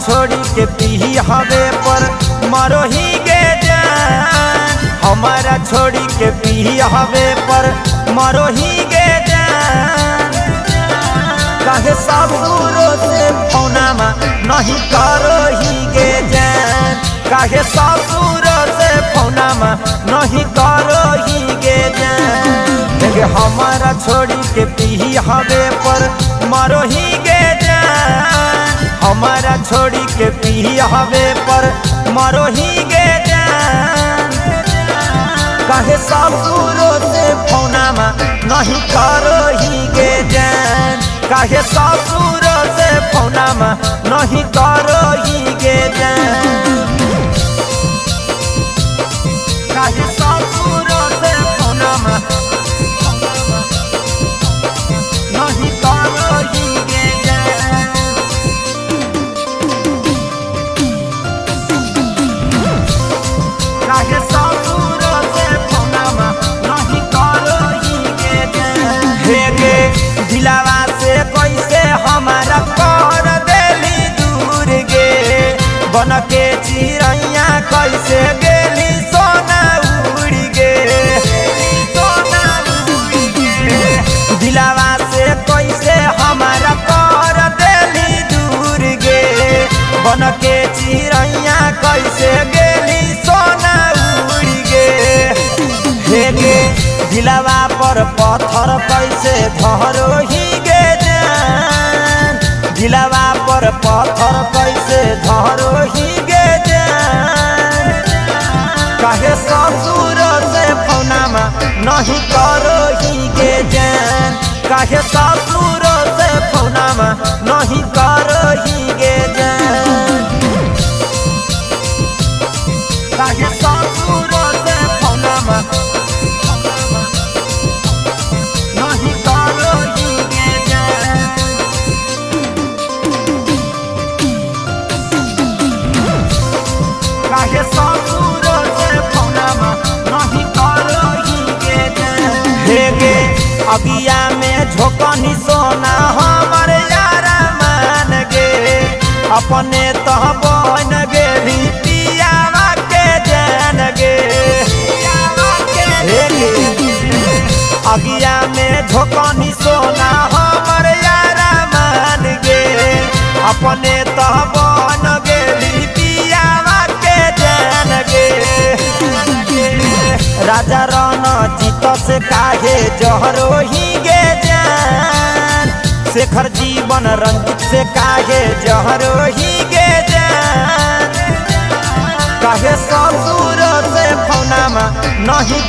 छोड़ी के पी हवे पर मरो ही गे जान, हमारा छोड़ी के पी हवे पर मरो ही गे जान। काहे ससुरों से फोनमा नहीं करो ही गे जान, काहे ससुरों से फोनमा नहीं करो ही गे जान। हमारा छोड़ी के पी हवे पर मरो ही गे जान, हमारा छोड़ी के पी हवे पर मरो ही गे जान। काहे ससुरों से फोनमा नहीं करो ही गे जान, काहे ससुरों से फोनमा नहीं करो ही गे जान। काहे ससुरों से फोनमा नहीं करो ही गे जान। काहे ससुरों से फोनमा नहीं करो ही गे जान। हे गे दिलावा से कैसे हमारा कर देली दूर गे, बन के चिड़ैया कैसे गेली सोना उड़ गे, सोना उड़ गे। दिलावा से कैसे हमारा कर देली दूर गे, बन के चिड़ैया कैसे गेली सोना उड़ गे। हे गे दिलावा पर पत्थर कैसे धरो ही गे जान, दिलावा पर पत्थर कैसे धरो ही गे जान। काहे ससुरों से फोनमा नहीं करो ही गे जान, काहे ससुरों से फोनमा नहीं करो ही गे जान। काहे ससुरों से फोनमा नहीं करो ही गे जान। काहे ससुरों से फोनमा नहीं करो ही गे जान। हे गे अगिया में झोंकनी सोना हमारे यारा मान गे, अपने तह बन गे पियावा के जान गे। हे गे अगिया में झोंकनी सोना हमारे यारा मान गे, अपने तह बन गे पियावा के जान गे। राजा रणजीत से काहे जहरो ही गे जान, शेखर जीवन रंजित से काहे जहरो ही गे जान। काहे ससुरों से फोनमा नहीं